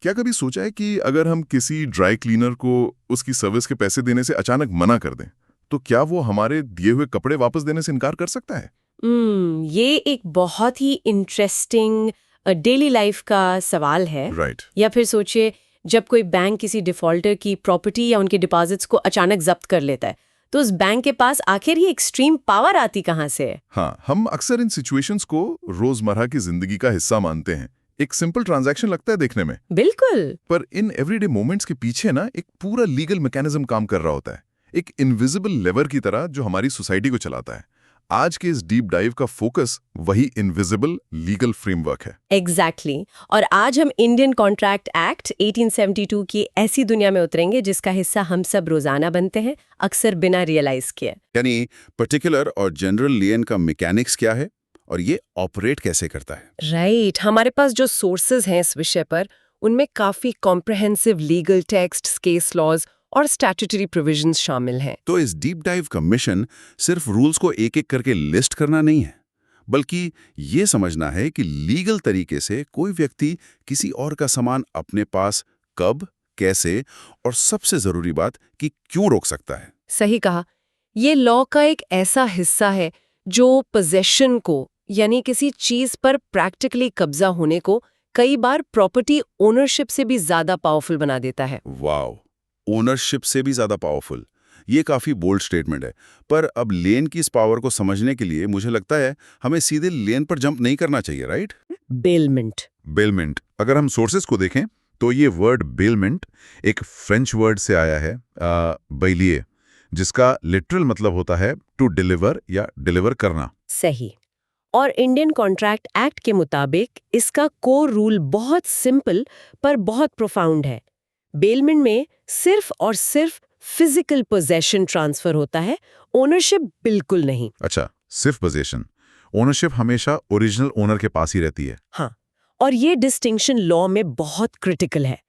क्या कभी सोचा है कि अगर हम किसी ड्राई क्लीनर को उसकी सर्विस के पैसे देने से अचानक मना कर दें, तो क्या वो हमारे दिए हुए कपड़े वापस देने से इनकार कर सकता है? ये एक बहुत ही इंटरेस्टिंग डेली लाइफ का सवाल है। राइट। या फिर सोचिए, जब कोई बैंक किसी डिफॉल्टर की प्रॉपर्टी या उनके डिपॉजिट्स को अचानक जब्त कर लेता है, तो उस बैंक के पास आखिर ये एक्सट्रीम पावर आती कहाँ से है? हाँ, हम अक्सर इन सिचुएशंस को रोजमर्रा की जिंदगी का हिस्सा मानते हैं। एक सिंपल ट्रांजैक्शन लगता है देखने में, बिल्कुल। पर इन एवरीडे मोमेंट्स के पीछे ना एक पूरा लीगल मैकेनिज्म काम कर रहा होता है, एक इनविजिबल लेवर की तरह जो हमारी सोसाइटी को चलाता है। आज के इस डीप डाइव का फोकस वही इनविजिबल लीगल फ्रेमवर्क है। एग्जैक्टली और आज हम इंडियन कॉन्ट्रैक्ट एक्ट 1872 की ऐसी दुनिया में उतरेंगे जिसका हिस्सा हम सब रोजाना बनते हैं, अक्सर बिना रियलाइज किए। यानी पर्टिकुलर और जनरल लियन का मैकेनिक्स क्या है और ये ऑपरेट कैसे करता है। राइट। हमारे पास जो सोर्सेज हैं इस विषय पर, उनमें काफी comprehensive legal text, case laws और स्टैट्यूटरी प्रोविजंस शामिल हैं। तो इस डीप डाइव का मिशन सिर्फ रूल्स को एक एक करके लिस्ट करना नहीं है, बल्कि ये समझना है कि लीगल तरीके से कोई व्यक्ति किसी और का सामान अपने पास कब, कैसे और सबसे जरूरी बात कि क्यों रोक सकता है। सही कहा। ये लॉ का एक ऐसा हिस्सा है जो पोजेशन को, यानी किसी चीज पर प्रैक्टिकली कब्जा होने को, कई बार प्रॉपर्टी ओनरशिप से भी ज्यादा पावरफुल बना देता है। वाओ, ओनरशिप से भी ज्यादा पावरफुल। ये काफी बोल्ड स्टेटमेंट है, पर अब लेन की इस पावर को समझने के लिए मुझे लगता है हमें सीधे लेन पर जंप नहीं करना चाहिए, राइट? बेलमेंट। बेलमेंट, अगर हम सोर्सेस को देखें तो ये वर्ड बेलमेंट एक फ्रेंच वर्ड से आया है, बैलिए, जिसका लिटरल मतलब होता है टू डिलीवर या डिलीवर करना। सही। और इंडियन कॉन्ट्रैक्ट एक्ट के मुताबिक इसका कोर रूल बहुत सिंपल पर बहुत प्रोफाउंड है। बेलमेंट में सिर्फ और सिर्फ फिजिकल पोजेशन ट्रांसफर होता है, ओनरशिप बिल्कुल नहीं। अच्छा, सिर्फ पोजीशन, ओनरशिप हमेशा ओरिजिनल ओनर के पास ही रहती है। हाँ, और ये डिस्टिंक्शन लॉ में बहुत क्रिटिकल है।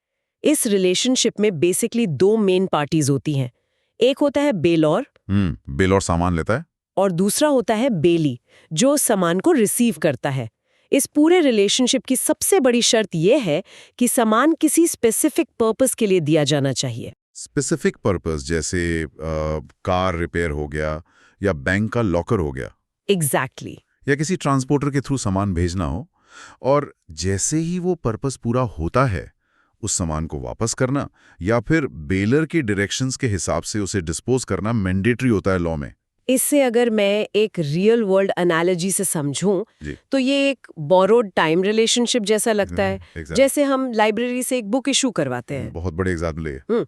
इस रिलेशनशिप में बेसिकली दो मेन पार्टीज होती हैं। एक होता है बेलॉर, बेलॉर सामान लेता है, और दूसरा होता है बेली, जो सामान को रिसीव करता है। इस पूरे रिलेशनशिप की सबसे बड़ी शर्त यह है कि सामान किसी स्पेसिफिक पर्पस के लिए दिया जाना चाहिए। स्पेसिफिक पर्पस, जैसे कार रिपेयर हो गया या बैंक का लॉकर हो गया, एग्जैक्टली। या किसी ट्रांसपोर्टर के थ्रू सामान भेजना हो, और जैसे ही वो पर्पस पूरा होता है उस सामान को वापस करना या फिर बेलर के डायरेक्शंस के हिसाब से उसे डिस्पोज करना मैंडेटरी होता है लॉ में। इससे अगर मैं एक रियल वर्ल्ड एनालॉजी से समझूं, तो ये एक बोरोड टाइम रिलेशनशिप जैसा लगता है। जैसे हम लाइब्रेरी से एक बुक इशू करवाते हैं। बहुत बड़े एग्जाम्पल है।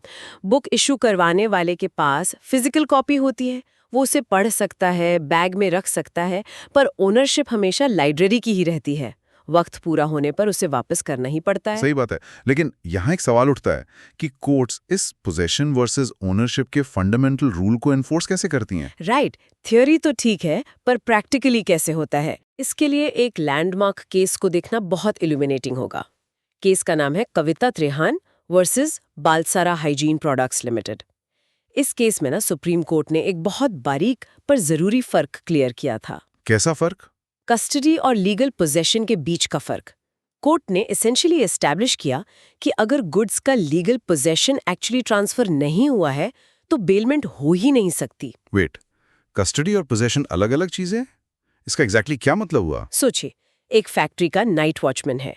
बुक इशू करवाने वाले के पास फिजिकल कॉपी होती है, वो उसे पढ़ सकता है, बैग में रख सकता है, पर ओनरशिप हमेशा लाइब्रेरी की ही रहती है। वक्त पूरा होने पर उसे वापस करना ही पड़ता है। सही बात है, लेकिन यहाँ एक सवाल उठता है कि कोर्ट्स इस पोजेशन वर्सेस ओनरशिप के फंडामेंटल रूल को एनफोर्स कैसे करती हैं? राइट। थ्योरी तो ठीक है, पर प्रैक्टिकली कैसे होता है, इसके लिए एक लैंडमार्क केस को देखना बहुत इल्यूमिनेटिंग होगा। केस का नाम है कविता Trehan versus बालसारा hygiene products limited. इस केस में ना सुप्रीम कोर्ट ने एक बहुत बारीक पर जरूरी फर्क क्लियर किया था। कैसा फर्क? कस्टडी और लीगल पोजेशन के बीच का फर्क। कोर्ट ने एसेंशियली एस्टैब्लिश किया कि अगर गुड्स का लीगल पोजेशन एक्चुअली ट्रांसफर नहीं हुआ है तो बेलमेंट हो ही नहीं सकती। वेट, कस्टडी और पोजेशन अलग अलग चीजें? इसका एग्जैक्टली क्या मतलब हुआ? सोचिए, एक फैक्ट्री का नाइट वॉचमैन है।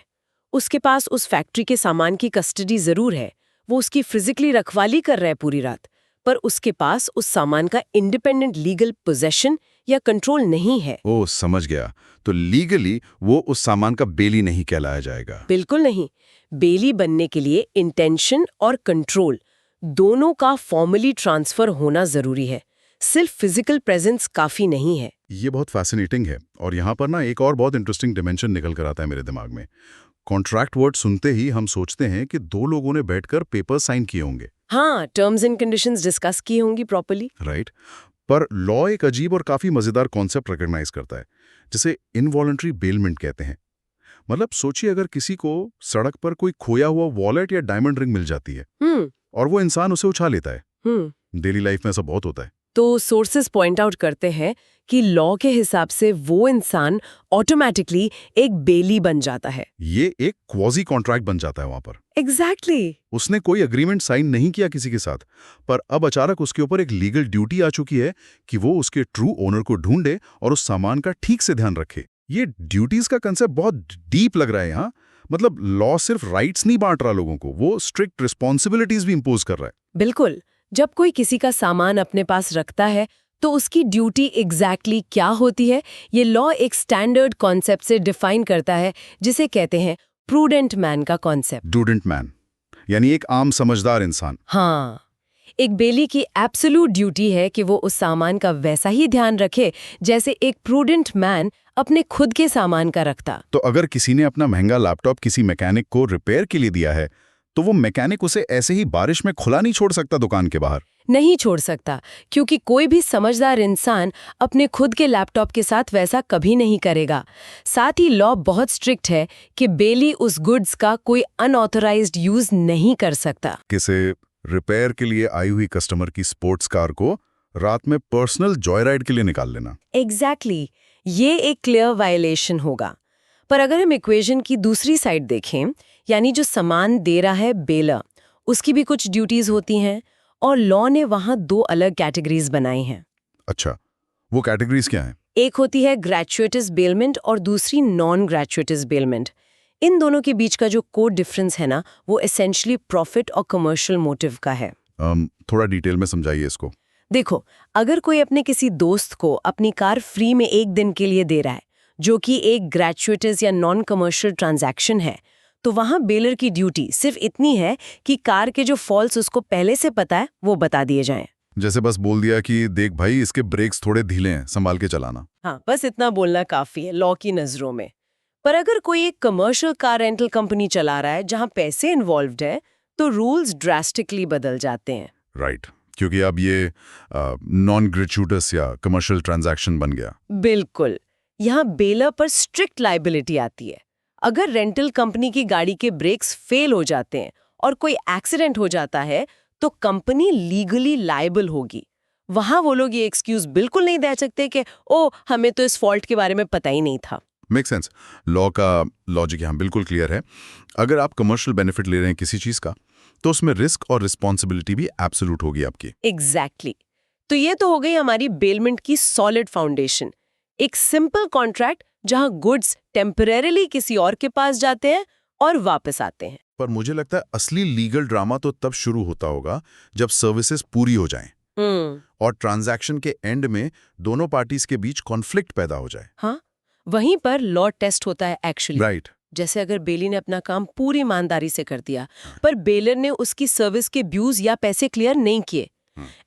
उसके पास उस फैक्ट्री के सामान की कस्टडी जरूर है, वो उसकी फिजिकली रखवाली कर रहा है पूरी रात, पर उसके पास उस सामान का इंडिपेंडेंट लीगल पोजेशन या कंट्रोल नहीं है। ओह, समझ गया। तो लीगली वो उस सामान का बेली नहीं कहलाया जाएगा। बिल्कुल नहीं। बेली बनने के लिए इंटेंशन और कंट्रोल दोनों का फॉर्मली ट्रांसफर होना जरूरी है, सिर्फ फिजिकल प्रेजेंस काफी नहीं है। ये बहुत फैसिनेटिंग है, और यहाँ पर ना एक और बहुत इंटरेस्टिंग डिमेंशन निकल कर आता है मेरे दिमाग में। कॉन्ट्रैक्ट वर्ड सुनते ही हम सोचते हैं कि दो लोगों ने बैठकर पेपर साइन किए होंगे। हाँ, टर्म्स एंड कंडीशंस डिस्कस की होंगी प्रॉपर्ली। राइट। पर लॉ एक अजीब और काफी मजेदार कॉन्सेप्ट रिकॉग्नाइज करता है, जिसे इनवॉलंटरी बेलमेंट कहते हैं। मतलब सोचिए, अगर किसी को सड़क पर कोई खोया हुआ वॉलेट या डायमंड रिंग मिल जाती है और वो इंसान उसे उछा लेता है। डेली लाइफ में ऐसा बहुत होता है। तो सोर्सेस पॉइंट आउट करते हैं कि लॉ के हिसाब से वो इंसान ऑटोमेटिकली एक बेली बन जाता है। ये एक क्वाजी कॉन्ट्रैक्ट बन जाता है वहां पर। एग्जैक्टली उसने कोई एग्रीमेंट साइन नहीं किया किसी के साथ, पर अब अचानक उसके ऊपर एक लीगल ड्यूटी आ चुकी है कि वो उसके ट्रू ओनर को ढूंढे और उस सामान का ठीक से ध्यान रखे। ये ड्यूटीज का कंसेप्ट बहुत डीप लग रहा है यहाँ। मतलब लॉ सिर्फ राइट्स नहीं बांट रहा लोगों को, वो स्ट्रिक्ट रिस्पॉन्सिबिलिटीज भी इंपोज कर रहा है। बिल्कुल। जब कोई किसी का सामान अपने पास रखता है तो उसकी ड्यूटी एग्जैक्टली क्या होती है, ये लॉ एक स्टैंडर्ड कॉन्सेप्ट से डिफाइन करता है, जिसे कहते हैं प्रूडेंट मैन का कॉन्सेप्ट। प्रूडेंट मैन यानी एक आम समझदार इंसान। हाँ, एक बेली की एब्सोल्यूट ड्यूटी है कि वो उस सामान का वैसा ही ध्यान रखे जैसे एक प्रूडेंट मैन अपने खुद के सामान का रखता। तो अगर किसी ने अपना महंगा लैपटॉप किसी मैकेनिक को रिपेयर के लिए दिया है, तो वो मैकेनिक उसे ऐसे ही बारिश में खुला नहीं छोड़ सकता दुकान के बाहर। नहीं छोड़ सकता, क्योंकि कोई भी समझदार इंसान अपने खुद के लैपटॉप के साथ वैसा कभी नहीं करेगा। साथ ही लॉ बहुत स्ट्रिक्ट है कि बेली उस गुड्स का कोई अनऑथराइज्ड यूज नहीं कर सकता। किसे रिपेयर के लिए आई हुई कस्टमर की स्पोर्ट्स कार को रात में पर्सनल जॉयराइड के लिए निकाल लेना। एग्जैक्टली ये एक क्लियर वायलेशन होगा। पर अगर हम इक्वेशन की दूसरी साइड देखें, यानी जो सामान दे रहा है बेलर, उसकी भी कुछ ड्यूटीज होती हैं और लॉ ने वहां दो अलग कैटेगरीज बनाई हैं। अच्छा, वो कैटेगरीज क्या हैं? एक होती है ग्रेचुइटस बेलमेंट और दूसरी नॉन ग्रेचुइटस बेलमेंट। इन दोनों के बीच का जो कोड डिफरेंस है ना, वो एसेंशियली प्रॉफिट और कमर्शियल मोटिव का है। थोड़ा डिटेल में समझाइए इसको। देखो, अगर कोई अपने किसी दोस्त को अपनी कार फ्री में एक दिन के लिए दे रहा है, जो कि एक ग्रेचुइटस या नॉन कमर्शियल ट्रांजैक्शन है, तो वहां बेलर की ड्यूटी सिर्फ इतनी है कि कार के जो फॉल्ट्स उसको पहले से पता है वो बता दिए जाएं। जैसे बस बोल दिया कि देख भाई, इसके ब्रेक्स थोड़े ढीले हैं, संभाल के चलाना। हाँ, बस इतना बोलना काफी है लॉ की नजरों में। पर अगर कोई एक कमर्शियल कार रेंटल कंपनी चला रहा है जहां पैसे इन्वॉल्व्ड है, तो रूल्स ड्रास्टिकली बदल जाते हैं। राइट, क्योंकि अब ये नॉन ग्रेचुइटस या कमर्शियल ट्रांजैक्शन बन गया। बिल्कुल, यहाँ बेलर पर स्ट्रिक्ट लायबिलिटी आती है। अगर रेंटल कंपनी की गाड़ी के ब्रेक्स फेल हो जाते हैं और कोई एक्सीडेंट हो जाता है, तो कंपनी लीगली लायबल होगी। वहां वो लोग ये एक्सक्यूज बिल्कुल नहीं दे सकते कि ओ, हमें तो इस फॉल्ट के बारे में पता ही नहीं था। Make sense. लॉ का लॉजिक यहाँ बिल्कुल क्लियर है। अगर आप कमर्शियल बेनिफिट ले रहे हैं किसी चीज का, तो उसमें रिस्क और रिस्पॉन्सिबिलिटी भी एब्सोल्यूट होगी आपकी। एग्जैक्टली। तो ये तो हो गई हमारी बेलमेंट की सॉलिड फाउंडेशन, एक सिंपल कॉन्ट्रैक्ट जहां गुड्स टेम्परेरीली किसी और के पास जाते हैं और वापस आते हैं। पर मुझे लगता है असली लीगल ड्रामा तो तब शुरू होता होगा जब सर्विसेज पूरी हो जाएं और ट्रांजैक्शन के एंड में दोनों पार्टीज के बीच कॉन्फ्लिक्ट पैदा हो जाए। हाँ, वहीं पर लॉ टेस्ट होता है एक्चुअली। राइट। जैसे अगर बेली ने अपना काम पूरी ईमानदारी से कर दिया, पर बेलर ने उसकी सर्विस के ड्यूज या पैसे क्लियर नहीं किए,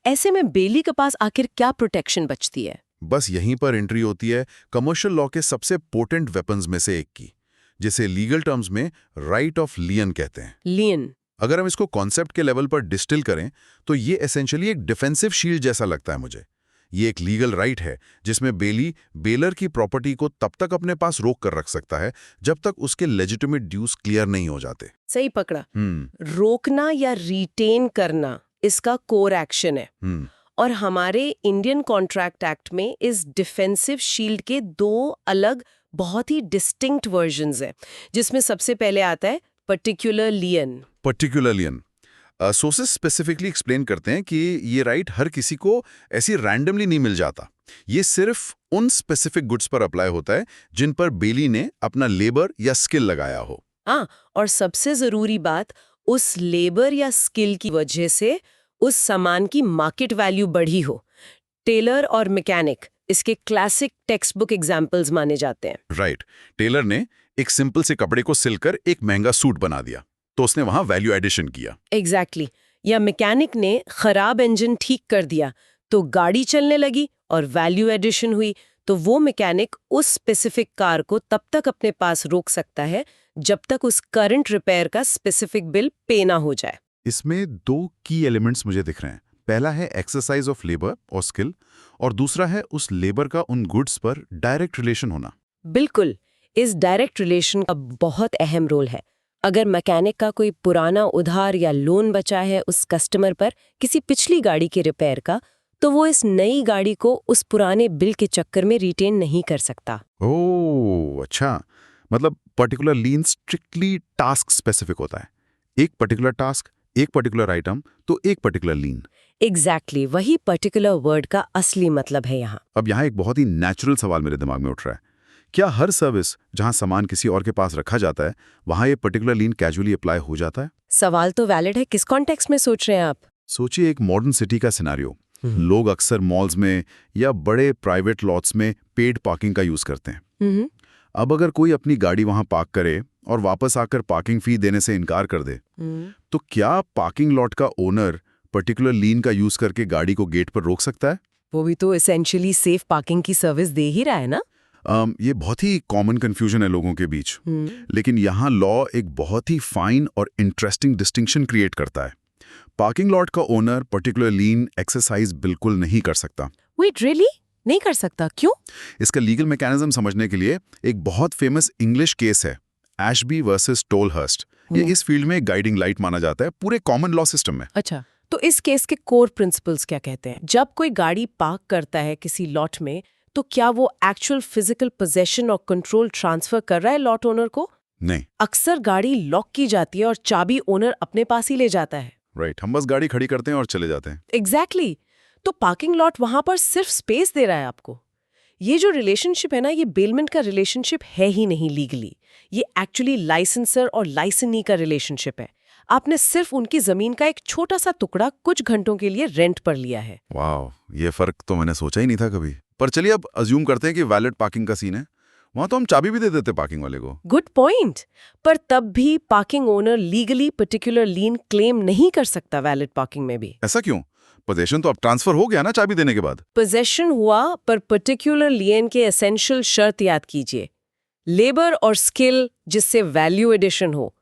ऐसे में बेली के पास आखिर क्या प्रोटेक्शन बचती है? बस यहीं पर एंट्री होती है कमर्शियल लॉ के सबसे पोटेंट वेपन्स में से एक की, जिसे लीगल टर्म्स में राइट ऑफ लियन कहते हैं। लियन। अगर हम इसको कॉन्सेप्ट के लेवल पर डिस्टिल करें, तो ये एसेंशियली एक डिफेंसिव शील्ड जैसा लगता है मुझे। ये एक लीगल राइट है जिसमें बेली बेलर की प्रॉपर्टी को तब तक अपने पास रोक कर रख सकता है जब तक उसके लेजिटिमेट ड्यूज क्लियर नहीं हो जाते। सही पकड़ा। रोकना या रिटेन करना इसका कोर एक्शन है। और हमारे इंडियन कॉन्ट्रैक्ट एक्ट में इस डिफेंसिव शील्ड के दो अलग बहुत ही डिस्टिंक्ट वर्जन्स हैं, जिसमें सबसे पहले आता है particular लियन। Particular लियन sources specifically explain करते हैं कि ये राइट हर किसी को ऐसी रैंडमली नहीं मिल जाता। ये सिर्फ उन स्पेसिफिक गुड्स पर अप्लाई होता है जिन पर बेली ने अपना लेबर या स्किल लगाया हो। हाँ, और सबसे जरूरी बात, उस लेबर या स्किल की वजह से उस सामान की मार्केट वैल्यू बढ़ी हो। टेलर और मैकेनिक इसके क्लासिक टेक्स्ट बुक एग्जाम्पल्स माने जाते हैं। राइट। टेलर ने एक सिंपल से कपड़े को सिलकर एक महंगा सूट बना दिया, तो उसने वहां वैल्यू एडिशन किया। एग्जैक्टली। या मैकेनिक ने खराब इंजन ठीक कर दिया, तो गाड़ी चलने लगी और वैल्यू एडिशन हुई। तो वो मैकेनिक उस स्पेसिफिक कार को तब तक अपने पास रोक सकता है जब तक उस करंट रिपेयर का स्पेसिफिक बिल पे ना हो जाए। इसमें दो की एलिमेंट्स मुझे दिख रहे हैं। पहला है एक्सरसाइज ऑफ लेबर और स्किल, और दूसरा है उस लेबर का उन गुड्स पर डायरेक्ट रिलेशन होना। बिल्कुल, इस डायरेक्ट रिलेशन का बहुत अहम रोल है। अगर मैकेनिक का कोई पुराना उधार या लोन बचा है उस कस्टमर पर किसी पिछली गाड़ी के रिपेयर का, तो वो इस नई गाड़ी को उस पुराने बिल के चक्कर में रिटेन नहीं कर सकता। ओह अच्छा, मतलब पर्टिकुलर लीन स्ट्रिक्टली टास्क स्पेसिफिक होता है। एक पर्टिकुलर टास्क, एक पर्टिकुलर आइटम, तो एक पर्टिकुलर लीन। एग्जैक्टली वही पर्टिकुलर वर्ड का असली मतलब है यहाँ। अब यहाँ एक बहुत ही नेचुरल सवाल मेरे दिमाग में उठ रहा है। क्या हर सर्विस जहाँ सामान किसी और के पास रखा जाता है वहाँ ये पर्टिकुलर लीन कैजुअली अप्लाई हो जाता है? सवाल तो वैलिड है, किस कॉन्टेक्स्ट में सोच रहे हैं आप? सोचिए एक मॉडर्न सिटी का सिनेरियो। लोग अक्सर मॉल्स में या बड़े प्राइवेट लॉट्स में पेड पार्किंग का यूज करते हैं। अब अगर कोई अपनी गाड़ी वहां पार्क करे और वापस आकर पार्किंग फी देने से इनकार कर दे, तो क्या पार्किंग लॉट का ओनर पर्टिकुलर लीन का यूज करके गाड़ी को गेट पर रोक सकता है? वो भी तो एसेंशियली सेफ पार्किंग की सर्विस दे ही रहा है ना। ये बहुत ही कॉमन कंफ्यूजन है लोगों के बीच। लेकिन यहाँ लॉ एक बहुत ही फाइन और इंटरेस्टिंग डिस्टिंक्शन क्रिएट करता है। पार्किंग लॉट का ओनर पर्टिकुलर लीन एक्सरसाइज बिल्कुल नहीं कर सकता। Wait really? नहीं कर सकता? क्यों? इसका लीगल मैकेनिज्म समझने के लिए एक बहुत फेमस इंग्लिश केस है, एशबी वर्सेस टोलहर्स्ट। ये इस फील्ड में गाइडिंग लाइट माना जाता है पूरे कॉमन लॉ सिस्टम में। अच्छा, तो इस केस के कोर प्रिंसिपल्स क्या कहते हैं? जब कोई गाड़ी पार्क करता है किसी लॉट में, तो क्या वो एक्चुअल फिजिकल पोजेशन और कंट्रोल ट्रांसफर कर रहा है लॉट ओनर को? नहीं। अक्सर गाड़ी लॉक की जाती है और चाबी ओनर अपने पास ही ले जाता है। राइट, हम बस गाड़ी खड़ी करते हैं और चले जाते हैं। एग्जैक्टली। तो पार्किंग लॉट वहां पर सिर्फ स्पेस दे रहा है आपको। ये जो रिलेशनशिप है ना, ये बेलमेंट का रिलेशनशिप है ही नहीं लीगली। ये एक्चुअली लाइसेंसर और लाइसेंसी का रिलेशनशिप है। आपने सिर्फ उनकी जमीन का एक छोटा सा टुकड़ा कुछ घंटों के लिए रेंट पर लिया है। वाह, ये फर्क तो मैंने सोचा ही नहीं था कभी। पर चलिए अब अज्यूम करते हैं कि वैलिड पार्किंग का सीन है। वहां तो हम चाबी भी दे देते पार्किंग वाले को। Good point. पर तब भी पार्किंग ओनर लीगली पर्टिकुलर लीन क्लेम नहीं कर सकता वैलिड पार्किंग में भी। ऐसा क्यों? पोजीशन तो अब ट्रांसफर हो गया ना चाबी देने के बाद। पोजेशन हुआ, पर पर्टिकुलर लियन के एसेंशियल शर्त याद कीजिए, लेबर और स्किल जिससे वैल्यू एडिशन हो।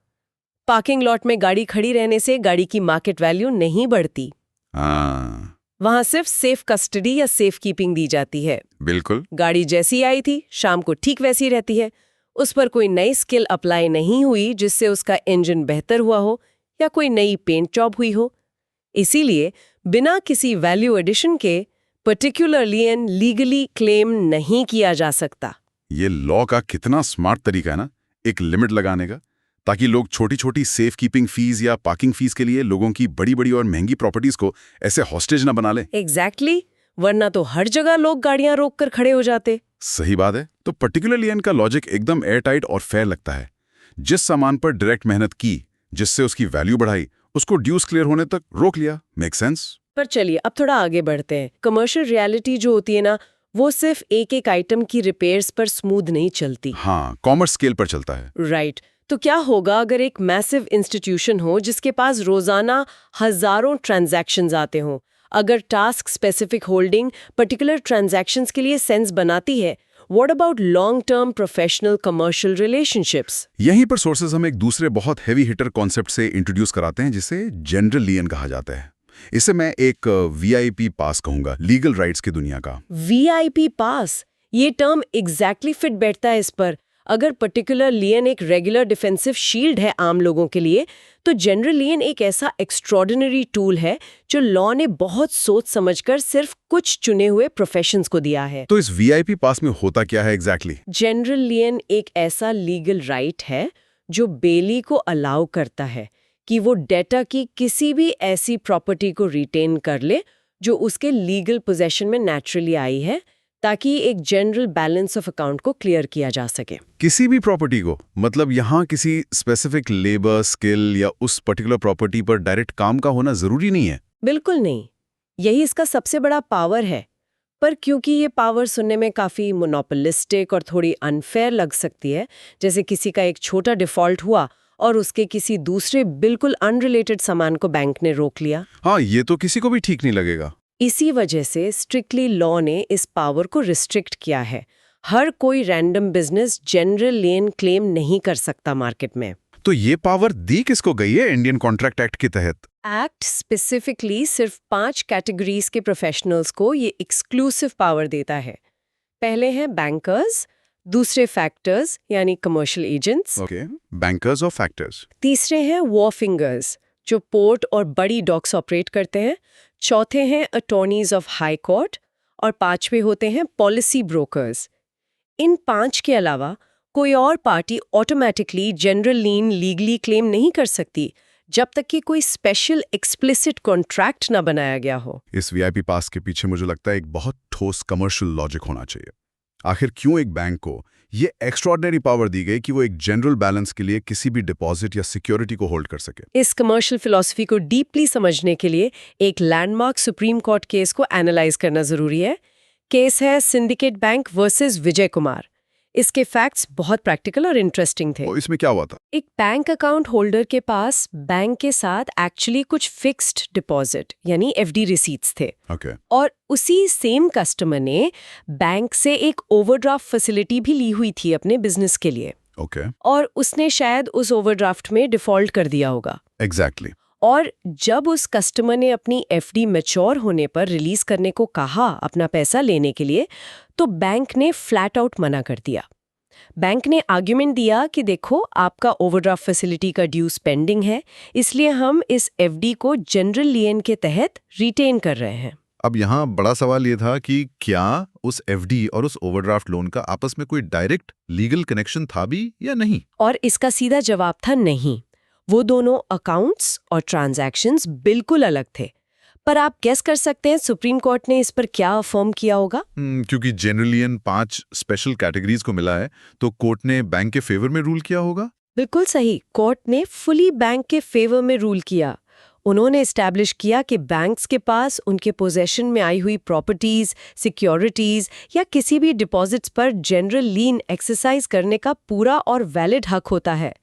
पार्किंग लॉट में गाड़ी खड़ी रहने से गाड़ी की मार्केट वैल्यू नहीं बढ़ती। हाँ वहां सिर्फ सेफ कस्टडी या सेफ कीपिंग दी जाती है। बिल्कुल। गाड़ी जैसी आई थी शाम को ठीक वैसी रहती है। उस पर कोई नई स्किल अप्लाई नहीं हुई जिससे उसका इंजन बेहतर हुआ हो या कोई नई पेंट जॉब हुई हो। इसीलिए बिना किसी वैल्यू एडिशन के पर्टिकुलर लियन लीगली क्लेम नहीं किया जा सकता। ये लॉ का कितना स्मार्ट तरीका है ना, एक लिमिट लगाने का, ताकि लोग छोटी छोटी सेफ कीपिंग फीस या पार्किंग फीस के लिए लोगों की बड़ी बड़ी और महंगी प्रॉपर्टीज को ऐसे हॉस्टेज ना बना ले। एग्जैक्टली, वरना तो हर जगह लोग गाड़ियां रोक कर खड़े हो जाते। सही बात है। तो पर्टिकुलर लियन का लॉजिक एकदम एयरटाइट और फेयर लगता है। जिस सामान पर डायरेक्ट मेहनत की, जिससे उसकी वैल्यू बढ़ाई, उसको ड्यूस क्लियर होने तक रोक लिया। Make sense? पर चलिए अब थोड़ा आगे बढ़ते हैं। कमर्शियल रियलिटी जो होती है ना, वो सिर्फ एक एक आइटम की रिपेयर्स पर स्मूथ नहीं चलती। हाँ, कॉमर्स स्केल पर चलता है। राइट। तो क्या होगा अगर एक मैसिव इंस्टीट्यूशन हो जिसके पास रोजाना हजारों ट्रांजैक्शंस आते हों? अगर task specific holding particular transactions के लिए सेंस बनाती है, what about long term professional commercial relationships? यहीं पर सोर्सेज हम एक दूसरे बहुत हैवी हिटर कॉन्सेप्ट से इंट्रोड्यूस कराते हैं जिसे जनरल लियन कहा जाता है। इसे मैं एक वीआईपी पास कहूंगा, लीगल राइट्स की दुनिया का। वीआईपी पास, ये टर्म एग्जैक्टली फिट बैठता है इस पर। अगर पर्टिकुलर लियन एक रेगुलर डिफेंसिव शील्ड है आम लोगों के लिए, तो जनरल लियन एक ऐसा एक्स्ट्रॉर्डिनरी टूल है जो लॉ ने बहुत सोच समझकर सिर्फ कुछ चुने हुए प्रोफेशंस को दिया है। तो इस वीआईपी पास में होता क्या है एग्जैक्टली? जनरल लियन एक ऐसा लीगल राइट है जो बेली को अलाउ करता है कि वो डेटा की किसी भी ऐसी प्रॉपर्टी को रिटेन कर ले जो उसके लीगल पोजेशन में नेचुरली आई है, ताकि एक जनरल बैलेंस ऑफ अकाउंट को क्लियर किया जा सके। किसी भी प्रॉपर्टी को, मतलब यहाँ किसी स्पेसिफिक लेबर स्किल या उस पर्टिकुलर प्रॉपर्टी पर डायरेक्ट काम का होना जरूरी नहीं है? बिल्कुल नहीं। यही इसका सबसे बड़ा पावर है। पर क्योंकि ये पावर सुनने में काफी मोनोपोलिस्टिक और थोड़ी अनफेयर लग सकती है, जैसे किसी का एक छोटा डिफॉल्ट हुआ और उसके किसी दूसरे बिल्कुल अनरिलेटेड सामान को बैंक ने रोक लिया। हाँ, ये तो किसी को भी ठीक नहीं लगेगा। इसी वजह से स्ट्रिक्टली लॉ ने इस पावर को रिस्ट्रिक्ट किया है। हर कोई रैंडम बिजनेस जनरल लियन क्लेम नहीं कर सकता मार्केट में। तो ये पावर दी किसको गई है इंडियन कॉन्ट्रैक्ट एक्ट के तहत? एक्ट स्पेसिफिकली सिर्फ 5 कैटेगरीज के प्रोफेशनल्स को ये एक्सक्लूसिव पावर देता है। पहले हैं बैंकर्स, दूसरे फैक्टर्स यानी कमर्शियल एजेंट्स, ओके, बैंकर्स और फैक्टर्स। तीसरे हैं वॉर फिंगर्स जो पोर्ट और बड़ी डॉक्स ऑपरेट करते हैं, चौथे हैं अटॉर्नीज ऑफ हाई कोर्ट और पांचवे होते हैं पॉलिसी ब्रोकर्स। इन 5 के अलावा कोई और पार्टी ऑटोमेटिकली जनरल लीन लीगली क्लेम नहीं कर सकती जब तक कि कोई स्पेशल एक्सप्लिसिट कॉन्ट्रैक्ट ना बनाया गया हो। इस वीआईपी पास के पीछे मुझे लगता है एक बहुत ठोस कमर्शियल लॉजिक होना चाहिए। आखिर क्यों एक बैंक को ये एक्स्ट्राऑर्डिनरी पावर दी गई कि वो एक जनरल बैलेंस के लिए किसी भी डिपॉजिट या सिक्योरिटी को होल्ड कर सके? इस कमर्शियल फिलॉसफी को डीपली समझने के लिए एक लैंडमार्क सुप्रीम कोर्ट केस को एनालाइज करना जरूरी है। केस है syndicate bank versus Vijay Kumar. इसके फैक्ट्स बहुत प्रैक्टिकल और इंटरेस्टिंग थे। और इसमें क्या हुआ था? एक बैंक अकाउंट होल्डर के पास बैंक के साथ एक्चुअली कुछ फिक्स्ड डिपॉजिट यानी एफडी रिसीट्स थे। ओके। और उसी सेम कस्टमर ने बैंक से एक ओवरड्राफ्ट फैसिलिटी भी ली हुई थी अपने बिजनेस के लिए। ओके। और उसने शायद उस ओवरड्राफ्ट में डिफॉल्ट कर दिया होगा। एग्जैक्टली। और जब उस कस्टमर ने अपनी एफडी मैच्योर होने पर रिलीज करने को कहा अपना पैसा लेने के लिए, तो बैंक ने फ्लैट आउट मना कर दिया। बैंक ने आर्ग्यूमेंट दिया कि देखो, आपका ओवरड्राफ्ट फैसिलिटी का ड्यूज पेंडिंग है, इसलिए हम इस एफडी को जनरल लियन के तहत रिटेन कर रहे हैं। अब यहाँ बड़ा सवाल ये था कि क्या उस एफडी और उस ओवरड्राफ्ट लोन का आपस में कोई डायरेक्ट लीगल कनेक्शन था भी या नहीं? और इसका सीधा जवाब था नहीं। वो दोनों अकाउंट्स और ट्रांजैक्शंस बिल्कुल अलग थे। पर आप गेस कर सकते हैं सुप्रीम कोर्ट ने इस पर क्या अफर्म किया होगा? क्योंकि जनरली इन 5 स्पेशल कैटेगरीज को मिला है, तो कोर्ट ने बैंक के फेवर में रूल किया होगा। बिल्कुल सही, कोर्ट ने फुली बैंक के फेवर में रूल किया। उन्होंने एस्टैब्लिश किया कि बैंक्स के पास उनके पोजेशन में आई हुई प्रॉपर्टीज, सिक्योरिटीज या किसी भी डिपॉजिट्स पर जनरल लीन एक्सरसाइज करने का पूरा और वैलिड हक होता है,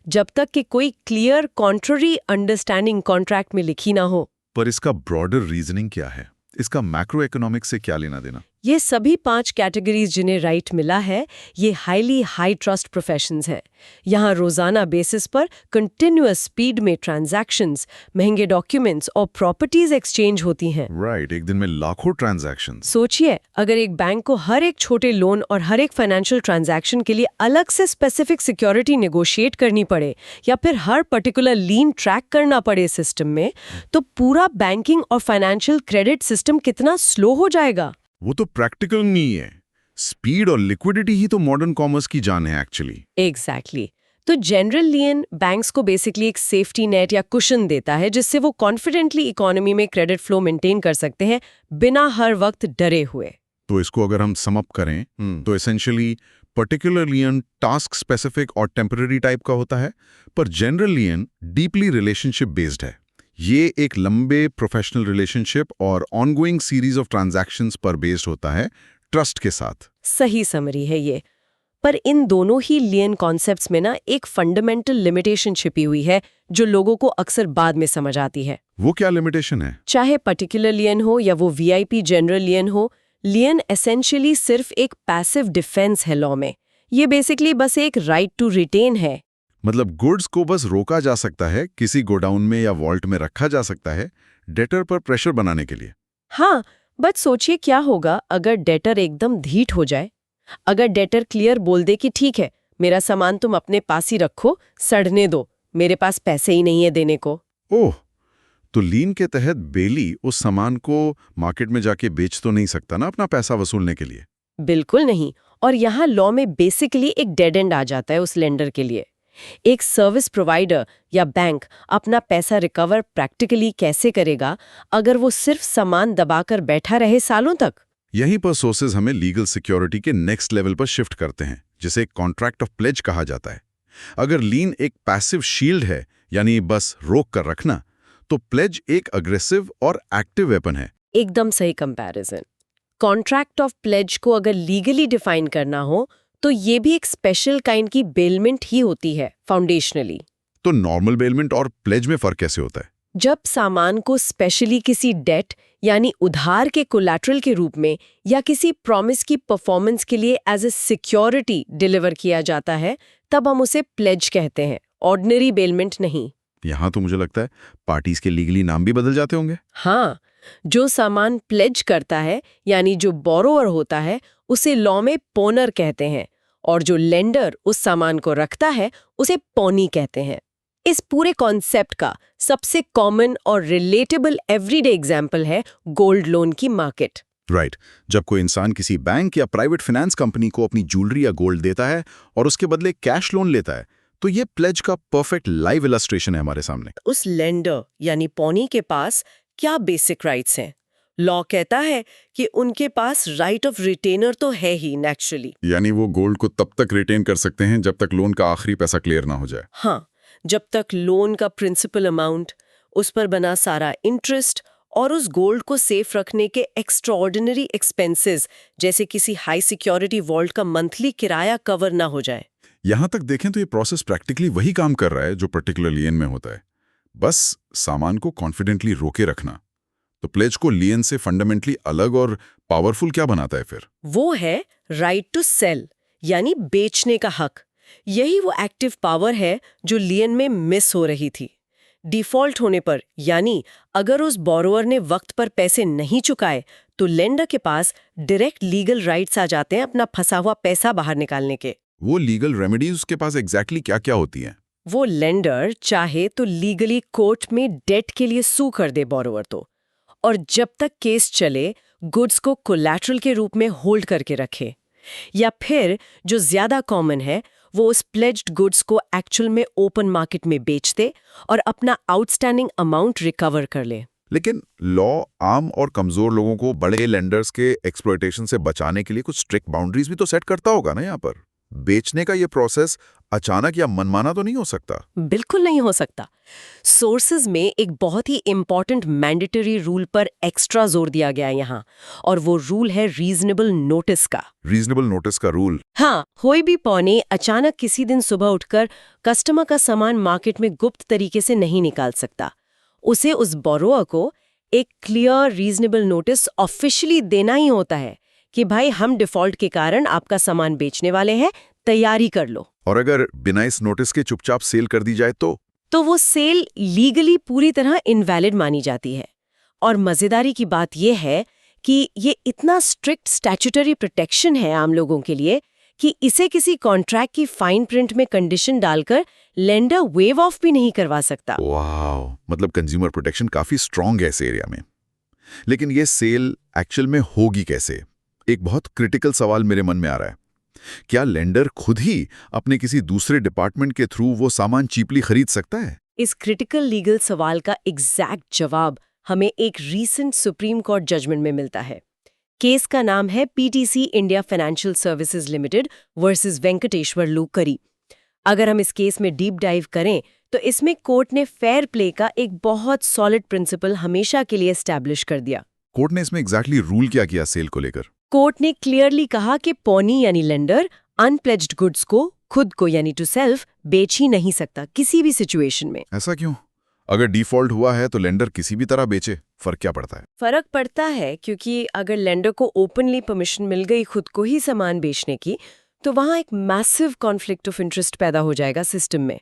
जब तक कि कोई क्लियर कॉन्ट्ररी अंडरस्टैंडिंग कॉन्ट्रैक्ट में लिखी ना हो। पर इसका ब्रॉडर रीजनिंग क्या है? इसका मैक्रो इकोनॉमिक्स से क्या लेना देना? ये सभी 5 कैटेगरीज जिन्हें राइट मिला है, ये हाईली हाई ट्रस्ट प्रोफेशंस हैं। यहाँ रोजाना बेसिस पर कंटिन्यूअस स्पीड में ट्रांजैक्शंस, महंगे डॉक्यूमेंट्स और प्रॉपर्टीज एक्सचेंज होती हैं। राइट, एक दिन में लाखों ट्रांजैक्शंस। सोचिए, अगर एक बैंक को हर एक छोटे लोन और हर एक फाइनेंशियल ट्रांजैक्शन के लिए अलग से स्पेसिफिक सिक्योरिटी नेगोशिएट करनी पड़े या फिर हर पर्टिकुलर लीन ट्रैक करना पड़े सिस्टम में, तो पूरा बैंकिंग और फाइनेंशियल क्रेडिट सिस्टम कितना स्लो हो जाएगा। वो तो प्रैक्टिकल नहीं है। स्पीड और लिक्विडिटी ही तो मॉडर्न कॉमर्स की जान है एक्चुअली। एग्जैक्टली। तो जनरल लियन बैंक्स को बेसिकली एक सेफ्टी नेट या कुशन देता है, जिससे वो कॉन्फिडेंटली इकोनॉमी में क्रेडिट फ्लो मेंटेन कर सकते हैं बिना हर वक्त डरे हुए। तो इसको अगर हम सम अप करें तो एसेंशियली पर्टिकुलर लियन टास्क स्पेसिफिक और टेम्पररी टाइप का होता है, पर जनरल लियन डीपली रिलेशनशिप बेस्ड है। ये एक लंबे प्रोफेशनल रिलेशनशिप और ऑनगोइंग सीरीज ऑफ ट्रांजैक्शंस पर बेस्ड होता है, ट्रस्ट के साथ। सही समरी है ये। पर इन दोनों ही लियन कॉन्सेप्ट्स में ना एक फंडामेंटल लिमिटेशन छिपी हुई है, जो लोगों को अक्सर बाद में समझ आती है। वो क्या लिमिटेशन है? चाहे पर्टिकुलर लियन हो या वो वीआईपी जनरल लियन हो, लियन एसेंशियली सिर्फ एक पैसिव डिफेंस है लॉ में। ये बेसिकली बस एक राइट टू रिटेन है। मतलब गुड्स को बस रोका जा सकता है, किसी गोडाउन में या वॉल्ट में रखा जा सकता है डेटर पर प्रेशर बनाने के लिए। हाँ, बट सोचिए क्या होगा अगर डेटर एकदम ढीठ हो जाए। अगर डेटर क्लियर बोल दे कि ठीक है, मेरा सामान तुम अपने पास ही रखो, सड़ने दो, मेरे पास पैसे ही नहीं है देने को। ओह, तो लीन के तहत बेली उस सामान को मार्केट में जाके बेच तो नहीं सकता ना अपना पैसा वसूलने के लिए? बिल्कुल नहीं। और यहाँ लॉ में बेसिकली एक डेड एंड आ जाता है उस लेंडर के लिए। एक सर्विस प्रोवाइडर या बैंक अपना पैसा रिकवर प्रैक्टिकली कैसे करेगा अगर वो सिर्फ सामान दबाकर बैठा रहे सालों तक? यहीं पर सोर्सेज हमें लीगल सिक्योरिटी के नेक्स्ट लेवल पर शिफ्ट करते हैं, जिसे कॉन्ट्रैक्ट ऑफ प्लेज कहा जाता है। अगर लीन एक पैसिव शील्ड है, यानी बस रोक कर रखना, तो प्लेज एक अग्रेसिव और एक्टिव वेपन है। एकदम सही कंपैरिजन। कॉन्ट्रैक्ट ऑफ प्लेज को अगर लीगली डिफाइन करना हो तो ये भी एक स्पेशल काइंड की बेलमेंट ही होती है फाउंडेशनली। तो नॉर्मल बेलमेंट और प्लेज में फर्क कैसे होता है? जब सामान को स्पेशली किसी डेट यानी उधार के कोलैटरल के रूप में या किसी प्रॉमिस की परफॉर्मेंस के लिए एज ए सिक्योरिटी डिलीवर किया जाता है, तब हम उसे प्लेज कहते हैं, ऑर्डिनरी बेलमेंट नहीं। यहाँ तो मुझे लगता है पार्टीज के लीगली नाम भी बदल जाते होंगे। हाँ, जो सामान प्लेज करता है यानी जो बोरोअर होता है, उसे लॉ में पोनर कहते हैं, और जो लेंडर उस सामान को रखता है उसे पौनी कहते हैं। इस पूरे कॉन्सेप्ट का सबसे कॉमन और रिलेटेबल एवरीडे एग्जाम्पल है गोल्ड लोन की मार्केट। राइट। जब कोई इंसान किसी बैंक या प्राइवेट फाइनेंस कंपनी को अपनी ज्वेलरी या गोल्ड देता है और उसके बदले कैश लोन लेता है, तो ये प्लेज का परफेक्ट लाइव इलस्ट्रेशन है हमारे सामने। उस लेंडर यानी पॉनी के पास क्या बेसिक राइट्स हैं? लॉ कहता है कि उनके पास राइट ऑफ रिटेनर तो है ही नेचुरली। यानी वो गोल्ड को तब तक रिटेन कर सकते हैं जब तक लोन का आखिरी पैसा क्लियर ना हो जाए। हाँ, जब तक लोन का प्रिंसिपल अमाउंट, उस पर बना सारा इंटरेस्ट और उस गोल्ड को सेफ रखने के एक्स्ट्राऑर्डिनरी एक्सपेंसेस जैसे किसी हाई सिक्योरिटी वॉल्ट का मंथली किराया कवर ना हो जाए। यहां तक देखें तो ये प्रोसेस प्रैक्टिकली वही काम कर रहा है जो पर्टिकुलर लियन में होता है, बस सामान को कॉन्फिडेंटली रोके रखना। तो प्लेज को लियन से फंडामेंटली अलग और पावरफुल क्या बनाता है फिर? वो है राइट टू सेल, यानी बेचने का हक। यही वो एक्टिव पावर है जो लियन में मिस हो रही थी। डिफॉल्ट होने पर, यानी अगर उस बोरोअर ने वक्त पर पैसे नहीं चुकाए, तो लेंडर के पास डायरेक्ट लीगल राइट्स आ जाते हैं अपना फंसा हुआ पैसा बाहर निकालने के। वो लीगल रेमेडीज उसके पास एग्जैक्टली क्या-क्या होती हैं? वो लेंडर चाहे तो लीगली कोर्ट में डेट के लिए सू कर दे बोरोअर तो, और जब तक केस चले गुड्स को कोलैटरल के रूप में होल्ड करके रखे, या फिर जो ज्यादा कॉमन है वो उस प्लेज्ड गुड्स को एक्चुअल में ओपन मार्केट में बेच दे और अपना आउटस्टैंडिंग अमाउंट रिकवर कर ले। लेकिन लॉ आम और कमजोर लोगों को बड़े लेंडर्स के एक्सप्लॉयटेशन से बचाने के लिए कुछ स्ट्रिक्ट बाउंड्रीज भी तो सेट करता होगा ना। यहाँ पर बेचने का ये प्रोसेस अचानक या मनमाना तो नहीं हो सकता। बिल्कुल नहीं हो सकता। सोर्सेज में एक बहुत ही इंपॉर्टेंट मैंडेटरी रूल पर एक्स्ट्रा जोर दिया गया है यहाँ, और वो रूल है रीजनेबल नोटिस का। रीजनेबल नोटिस का रूल? हाँ, कोई भी पौने अचानक किसी दिन सुबह उठकर कस्टमर का सामान मार्केट में गुप्त तरीके से नहीं निकाल सकता। उसे उस बोरोअर को एक क्लियर रीजनेबल नोटिस ऑफिशियली देना ही होता है कि भाई हम डिफॉल्ट के कारण आपका सामान बेचने वाले हैं, तैयारी कर लो। और अगर बिना इस नोटिस के चुपचाप सेल कर दी जाए तो वो सेल लीगली पूरी तरह इनवैलिड मानी जाती है। और मजेदारी की बात यह है कि ये इतना स्ट्रिक्ट स्टैट्यूटरी प्रोटेक्शन है आम लोगों के लिए कि इसे किसी कॉन्ट्रैक्ट की फाइन प्रिंट में कंडीशन डालकर लेंडर वेव ऑफ भी नहीं करवा सकता। वाह, मतलब कंज्यूमर प्रोटेक्शन काफी स्ट्रांग है इस एरिया में। लेकिन ये सेल एक्चुअल में होगी कैसे? एक बहुत क्रिटिकल सवाल मेरे मन में आ रहा है। क्या लेंडर खुद ही अपने किसी दूसरे डिपार्टमेंट के थ्रू वो सामान चीपली खरीद सकता है? इस क्रिटिकल लीगल सवाल का एग्जैक्ट जवाब हमें एक रीसेंट सुप्रीम कोर्ट जजमेंट में मिलता है। केस का नाम है PTC India financial services limited versus Venkateswarlu Kari. अगर हम इस केस में डीप डाइव करें तो इसमें कोर्ट ने फेयर प्ले का एक बहुत सॉलिड प्रिंसिपल हमेशा के लिए एस्टैब्लिश कर दिया। कोर्ट ने इसमें एग्जैक्टली रूल क्या किया सेल को लेकर? कोर्ट ने क्लियरली कहा कि पॉनी यानी लेंडर अनप्लेज्ड गुड्स को खुद को यानी टू सेल्फ बेच ही नहीं सकता किसी भी सिचुएशन में। ऐसा क्यों? अगर डिफॉल्ट हुआ है तो लेंडर किसी भी तरह बेचे, फर्क क्या पड़ता है? फर्क पड़ता है क्योंकि अगर लेंडर को ओपनली परमिशन मिल गई खुद को ही सामान बेचने की, तो वहां एक मैसिव कॉन्फ्लिक्ट ऑफ इंटरेस्ट पैदा हो जाएगा सिस्टम में।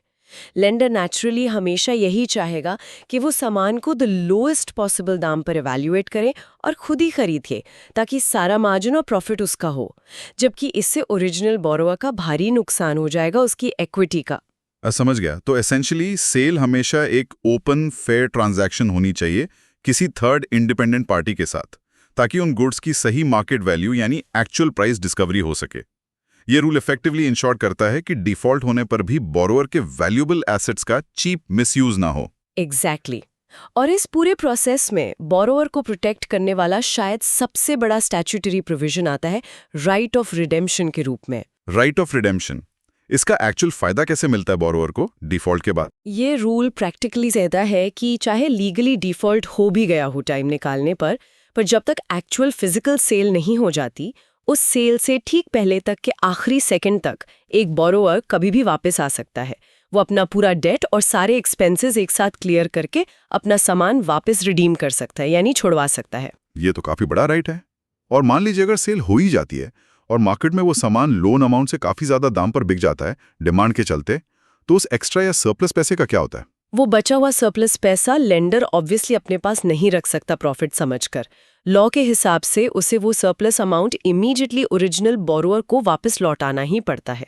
लेंडर नेचुरली हमेशा यही चाहेगा कि वो सामान को द लोएस्ट पॉसिबल दाम पर इवैल्यूएट करे और खुद ही खरीदे ताकि सारा मार्जिन और प्रॉफिट उसका हो, जबकि इससे ओरिजिनल बोरोअर का भारी नुकसान हो जाएगा उसकी इक्विटी का। समझ गया। तो एसेंशियली सेल हमेशा एक ओपन फेयर ट्रांजैक्शन होनी चाहिए किसी थर्ड इंडिपेंडेंट पार्टी के साथ, ताकि उन गुड्स की सही मार्केट वैल्यू यानी एक्चुअल प्राइस डिस्कवरी हो सके। ये रूल इफेक्टिवली इंश्योर करता है कि डिफॉल्ट होने पर भी बोरोअर के वैल्यूएबल एसेट्स का चीप मिसयूज ना हो। एग्जैक्टली। और इस पूरे प्रोसेस में बोरोअर को प्रोटेक्ट करने वाला शायद सबसे बड़ा स्टैट्यूटरी प्रोविजन आता है राइट ऑफ रिडेम्पशन के रूप में। राइट ऑफ रिडेम्पशन, इसका एक्चुअल फायदा कैसे मिलता है बोरोअर को डिफॉल्ट के बाद? ये रूल प्रैक्टिकली कहता है कि चाहे लीगली डिफॉल्ट हो भी गया हो टाइम निकालने पर जब तक एक्चुअल फिजिकल सेल नहीं हो जाती, उस सेल से ठीक पहले तक के आखिरी सेकंड तक एक बोरोअर कभी भी वापस आ सकता है। वो अपना पूरा डेट और सारे एक्सपेंसेस एक साथ क्लियर करके अपना सामान वापस रिडीम कर सकता है, यानी छुड़वा सकता है। ये तो काफी बड़ा राइट है। और मान लीजिए अगर सेल हो ही जाती है और मार्केट में वो सामान लोन अमाउंट से काफी ज्यादा दाम पर बिक जाता है डिमांड के चलते, तो उस एक्स्ट्रा या सरप्लस पैसे का क्या होता है? वो बचा हुआ सरप्लस पैसा लेंडर ऑब्वियसली अपने पास नहीं रख सकता प्रॉफिट समझकर। लॉ के हिसाब से उसे वो surplus amount immediately original borrower को वापस लौटाना ही पड़ता है।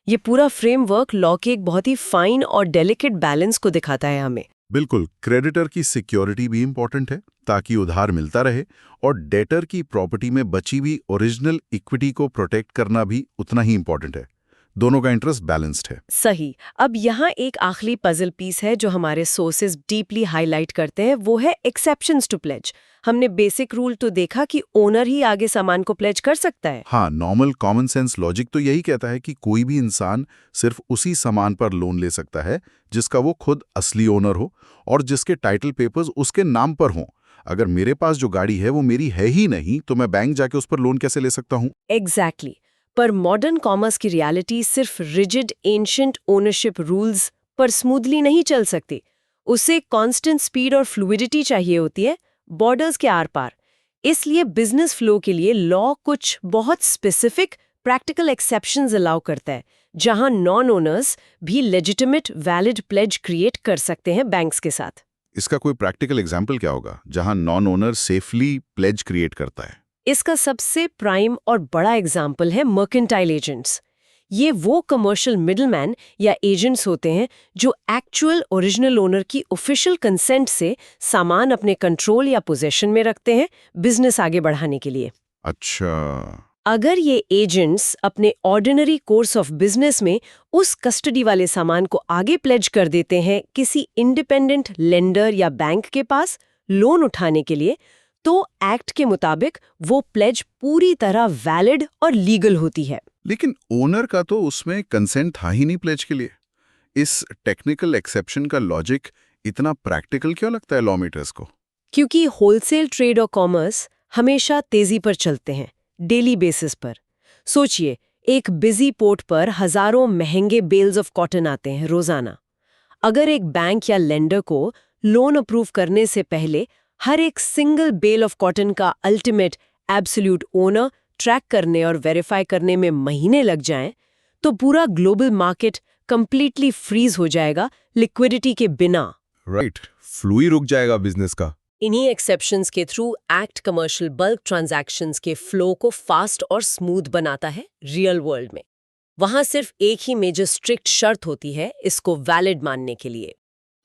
ये पूरा फ्रेमवर्क लॉ के एक बहुत ही फाइन और डेलिकेट बैलेंस को दिखाता है हमें। बिल्कुल, क्रेडिटर की सिक्योरिटी भी इंपॉर्टेंट है ताकि उधार मिलता रहे, और डेटर की प्रॉपर्टी में बची हुई ओरिजिनल इक्विटी को प्रोटेक्ट करना भी उतना ही इंपॉर्टेंट है। दोनों का इंटरेस्ट बैलेंस्ड है। सही। अब यहाँ एक आखिरी पजल पीस है जो हमारे सोर्सेज डीपली हाईलाइट करते हैं, वो है एक्सेप्शंस टू प्लेज। हमने बेसिक रूल तो देखा कि ओनर ही आगे सामान को प्लेज कर सकता है। हाँ, नॉर्मल कॉमन सेंस लॉजिक तो यही कहता है कि कोई भी इंसान सिर्फ उसी सामान पर लोन ले सकता है जिसका वो खुद असली ओनर हो और जिसके टाइटल पेपर्स उसके नाम पर हों। अगर मेरे पास जो गाड़ी है वो मेरी है ही नहीं, तो मैं बैंक जाके उस पर लोन कैसे ले सकता हूँ? एग्जैक्टली। पर मॉडर्न कॉमर्स की रियलिटी सिर्फ रिजिड एंशिएंट ओनरशिप रूल्स पर स्मूथली नहीं चल सकती। उसे कांस्टेंट स्पीड और फ्लूइडिटी चाहिए होती है, बॉर्डर्स के आर पार। इसलिए बिजनेस फ्लो के लिए लॉ कुछ बहुत स्पेसिफिक प्रैक्टिकल एक्सेप्शंस अलाउ करता है, जहां नॉन ओनर्स भी लेजिटिमेट वैलिड प्लेज क्रिएट कर सकते हैं बैंक्स के साथ। इसका कोई प्रैक्टिकल एग्जाम्पल क्या होगा जहां non owner safely pledge create करता है? इसका सबसे प्राइम और बड़ा एग्जाम्पल है मर्केंटाइल एजेंट्स। ये वो कमर्शियल मिडलमैन या एजेंट्स होते हैं जो एक्चुअल ओरिजिनल ओनर की ऑफिशियल कंसेंट से सामान अपने कंट्रोल या पोजेशन में रखते हैं बिजनेस आगे बढ़ाने के लिए। अच्छा, अगर ये एजेंट्स अपने ऑर्डिनरी कोर्स ऑफ बिजनेस में उस कस्टडी वाले सामान को आगे प्लेज कर देते हैं किसी इंडिपेंडेंट लेंडर या बैंक के पास लोन उठाने के लिए, तो एक्ट के मुताबिक वो प्लेज पूरी तरह वैलिड और लीगल होती है। लेकिन ओनर का तो उसमें कंसेंट था ही नहीं प्लेज के लिए। इस टेक्निकल एक्सेप्शन का लॉजिक इतना प्रैक्टिकल क्यों लगता है लॉ मेकर्स को? क्योंकि होलसेल ट्रेड और कॉमर्स हमेशा तेजी पर चलते हैं, डेली बेसिस पर। सोचिए, एक बिजी पोर्ट पर हजारों महंगे बेल्स ऑफ कॉटन आते हैं रोजाना। अगर एक बैंक या लेंडर को लोन अप्रूव करने से पहले हर एक सिंगल बेल ऑफ कॉटन का अल्टीमेट एब्सोल्यूट ओनर ट्रैक करने और वेरीफाई करने में महीने लग जाएं, तो पूरा ग्लोबल मार्केट कंप्लीटली फ्रीज हो जाएगा लिक्विडिटी के बिना। राइट, फ्लो ही रुक जाएगा बिजनेस का। इन्हीं एक्सेप्शंस के through act commercial bulk transactions के फ्लो को फास्ट और स्मूथ बनाता है रियल वर्ल्ड में। वहां सिर्फ एक ही मेजर स्ट्रिक्ट शर्त होती है इसको वैलिड मानने के लिए,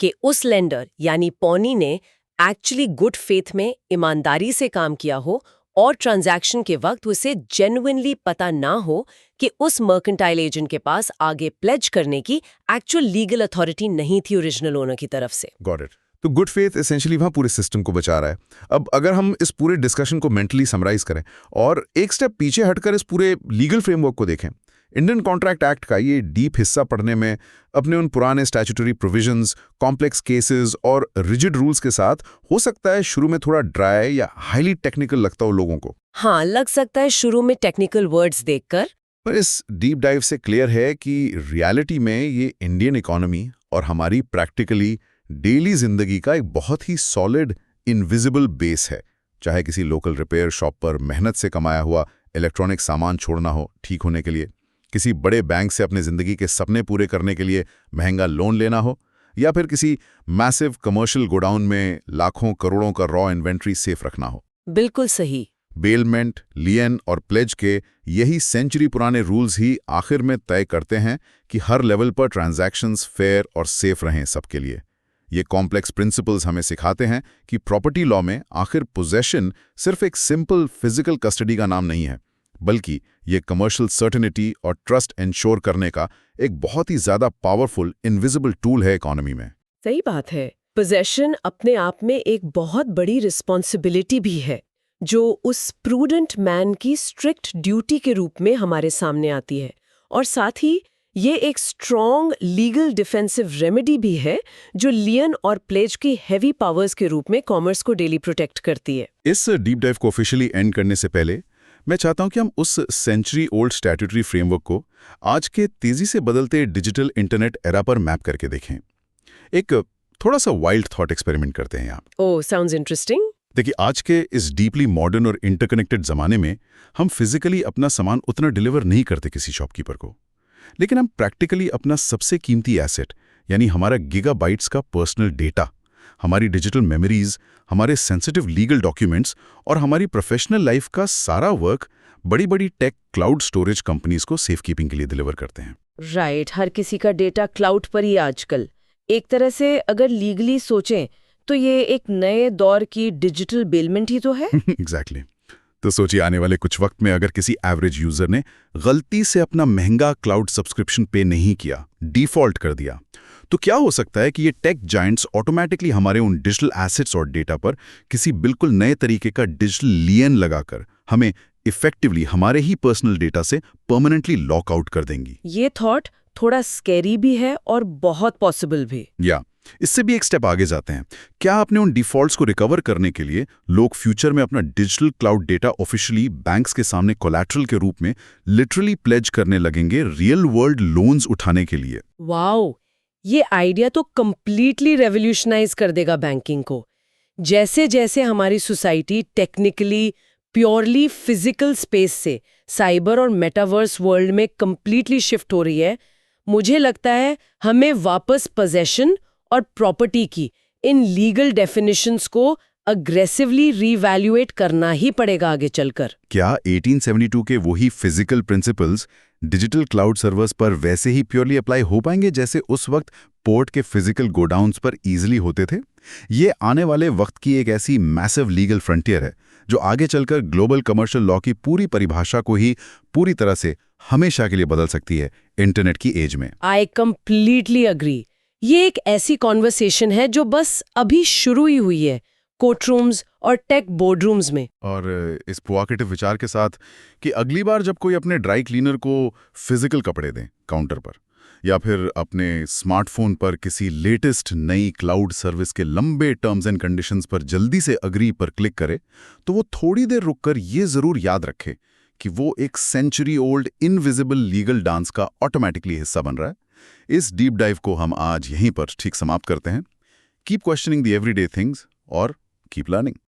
कि उस लेंडर यानी पॉनी ने एक्चुअली गुड फेथ में ईमानदारी से काम किया हो और ट्रांजैक्शन के वक्त उसे जेन्युइनली पता ना हो कि उस मर्केंटाइल एजेंट के पास आगे प्लेज करने की एक्चुअल लीगल अथॉरिटी नहीं थी ओरिजिनल ओनर की तरफ से। Got it. तो गुड फेथ एसेंशियली वहां पूरे सिस्टम को बचा रहा है। अब अगर हम इस पूरे डिस्कशन को मेंटली समराइज करें और एक स्टेप पीछे हटकर इस पूरे लीगल फ्रेमवर्क को देखें, इंडियन कॉन्ट्रैक्ट एक्ट का ये डीप हिस्सा पढ़ने में अपने उन पुराने स्टैट्यूटरी प्रोविजंस, कॉम्प्लेक्स केसेस और रिजिड रूल्स के साथ हो सकता है शुरू में थोड़ा ड्राई या हाईली टेक्निकल लगता हो लोगों को। हाँ, लग सकता है शुरू में टेक्निकल वर्ड्स देखकर, पर इस डीप डाइव से क्लियर है कि रियलिटी में ये इंडियन इकोनॉमी और हमारी प्रैक्टिकली डेली जिंदगी का एक बहुत ही सॉलिड इनविजिबल बेस है। चाहे किसी लोकल रिपेयर शॉप पर मेहनत से कमाया हुआ इलेक्ट्रॉनिक सामान छोड़ना हो ठीक होने के लिए, किसी बड़े बैंक से अपने जिंदगी के सपने पूरे करने के लिए महंगा लोन लेना हो, या फिर किसी मैसिव कमर्शियल गोडाउन में लाखों करोड़ों का रॉ इन्वेंट्री सेफ रखना हो। बिल्कुल सही। बेलमेंट, लियन और प्लेज के यही सेंचुरी पुराने रूल्स ही आखिर में तय करते हैं कि हर लेवल पर ट्रांजैक्शंस फेयर और सेफ रहें सबके लिए। ये कॉम्प्लेक्स प्रिंसिपल्स हमें सिखाते हैं कि प्रॉपर्टी लॉ में आखिर पोजेशन सिर्फ एक सिंपल फिजिकल कस्टडी का नाम नहीं है, बल्कि ये कमर्शियल सर्टेनिटी और ट्रस्ट एंश्योर करने का एक बहुत ही ज्यादा पावरफुल इनविजिबल टूल है इकोनॉमी में। सही बात है। पोजेशन अपने आप में एक बहुत बड़ी रिस्पॉन्सिबिलिटी भी है, जो उस प्रूडेंट मैन की स्ट्रिक्ट ड्यूटी के रूप में हमारे सामने आती है, और साथ ही ये एक स्ट्रॉन्ग लीगल डिफेंसिव रेमेडी भी है जो लियन और प्लेज की हैवी पावर्स के रूप में कॉमर्स को डेली प्रोटेक्ट करती है। इस डीप डाइव को ऑफिशियली एंड करने से पहले मैं चाहता हूं कि हम उस सेंचुरी ओल्ड स्टैट्यूटरी फ्रेमवर्क को आज के तेजी से बदलते डिजिटल इंटरनेट एरा पर मैप करके देखें। एक थोड़ा सा वाइल्ड थॉट एक्सपेरिमेंट करते हैं यहाँ। ओह, साउंड्स इंटरेस्टिंग। देखिए, आज के इस डीपली मॉडर्न और इंटरकनेक्टेड जमाने में हम फिजिकली अपना सामान उतना डिलीवर नहीं करते किसी शॉपकीपर को, लेकिन हम प्रैक्टिकली अपना सबसे कीमती एसेट यानी हमारा गीगाबाइट्स का पर्सनल डेटा, हमारी डिजिटल मेमोरीज, हमारे सेंसिटिव लीगल डॉक्यूमेंट्स और हमारी प्रोफेशनल लाइफ का सारा वर्क बड़ी बड़ी टेक क्लाउड स्टोरेज कंपनीज को सेफ कीपिंग के लिए डिलीवर करते हैं। राइट, हर किसी का डेटा क्लाउड पर ही आजकल। एक तरह से अगर लीगली सोचें तो ये एक नए दौर की डिजिटल बेलमेंट ही तो है। एग्जैक्टली। तो सोचिए, आने वाले कुछ वक्त में अगर किसी एवरेज यूजर ने गलती से अपना महंगा क्लाउड सब्सक्रिप्शन पे नहीं किया, डिफॉल्ट कर दिया, तो क्या हो सकता है कि ये टेक जायंट्स ऑटोमेटिकली हमारे उन डिजिटल एसेट्स और डेटा पर किसी बिल्कुल नए तरीके का डिजिटल लियन लगाकर हमें इफेक्टिवली हमारे ही पर्सनल डेटा से परमानेंटली लॉक आउट कर देंगी। ये थॉट थोड़ा स्कैरी भी है और बहुत पॉसिबल भी। या इससे भी एक स्टेप आगे जाते हैं। क्या आपने उन डिफॉल्ट्स को रिकवर करने के लिए लोग फ्यूचर में अपना digital cloud data officially banks के सामने कोलैटरल के रूप में लिटरली प्लेज करने लगेंगे रियल वर्ल्ड लोन्स उठाने के लिए? वाओ, ये आइडिया तो कंप्लीटली रेवोल्यूशनाइज कर देगा बैंकिंग को। जैसे जैसे हमारी society technically purely physical space से साइबर और मेटावर्स वर्ल्ड में कंप्लीटली शिफ्ट हो रही है, मुझे लगता है हमें वापस पोजेशन और प्रॉपर्टी की इन लीगल डेफिनेशंस को अग्रेसिवली रीवैल्यूएट करना ही पड़ेगा आगे चलकर। क्या 1872 के वही physical principles digital cloud servers पर वैसे ही प्योरली अप्लाई हो पाएंगे जैसे उस वक्त पोर्ट के फिजिकल गोडाउन्स पर इजीली होते थे? ये आने वाले वक्त की एक ऐसी मैसिव लीगल फ्रंटियर है जो आगे चलकर ग्लोबल कमर्शियल लॉ की पूरी परिभाषा को ही पूरी तरह से हमेशा के लिए बदल सकती है इंटरनेट की एज में। I completely agree. ये एक ऐसी कॉन्वर्सेशन है जो बस अभी शुरू ही हुई है कोर्टरूम्स और टेक बोर्डरूम्स में। और इस प्रोवोकेटिव विचार के साथ कि अगली बार जब कोई अपने ड्राई क्लीनर को फिजिकल कपड़े दें काउंटर पर, या फिर अपने स्मार्टफोन पर किसी लेटेस्ट नई क्लाउड सर्विस के लंबे टर्म्स एंड कंडीशंस पर जल्दी से अग्री पर क्लिक करे, तो वो थोड़ी देर रुककर ये जरूर याद रखे कि वो एक century old invisible legal dance का ऑटोमेटिकली हिस्सा बन रहा है। इस डीप डाइव को हम आज यहीं पर ठीक समाप्त करते हैं। Keep questioning the everyday things और कीप लर्निंग।